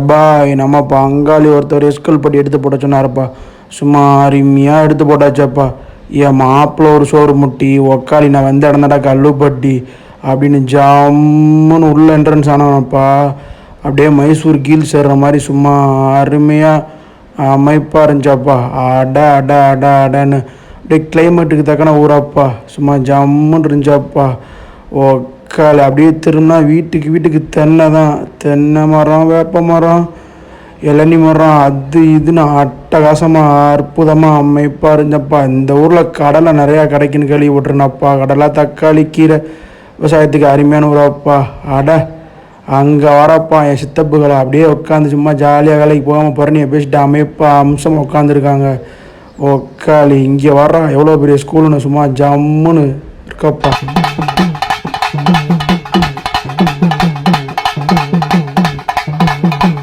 பாய் நம்ம பங்காளி ஒருத்தர் எஸ்கல் பட்டி எடுத்து போட சொன்னார்ப்பா. சும்மா அருமையாக எடுத்து போட்டாச்சப்பா. என் மாப்பிள்ள ஒரு சோறு முட்டி ஒக்காளி நான் வந்து இடந்தாடா கல்லுப்பட்டி அப்படின்னு ஜம்முன்னு உள்ள என்ட்ரன்ஸ் ஆனவனப்பா. அப்படியே மைசூர் கீழ் சேர்ற மாதிரி சும்மா அருமையாக அமைப்பாக இருந்துச்சாப்பா. அடான்னு அப்படியே கிளைமேட்டுக்கு தக்கன ஊராப்பா. சும்மா ஜம்முன்னு இருந்துச்சாப்பா. ஒக்காளி அப்படியே திரும்பினா வீட்டுக்கு தென்னை தான். தென்னை மரம், வேப்ப மரம், இளநி மரம், அது இதுன்னு அட்டகாசமாக அற்புதமாக அமைப்பாக இருந்தப்பா. இந்த ஊரில் கடலை நிறையா கிடைக்குன்னு கேள்விப்பட்டிருந்தப்பா. கடலை, தக்காளி, கீரை விவசாயத்துக்கு அருமையான ஊராப்பா. அங்கே வரப்பா என் சித்தப்புகளை அப்படியே உட்காந்து சும்மா ஜாலியாக வேலைக்கு போகாமல் பரணியை பேசிட்டு அமைப்பா அம்சமாக உட்காந்துருக்காங்க. ஒக்காளி இங்கே வர்றான் எவ்வளோ பெரிய ஸ்கூலுன்னு சும்மா ஜம்முன்னு இருக்கப்பா.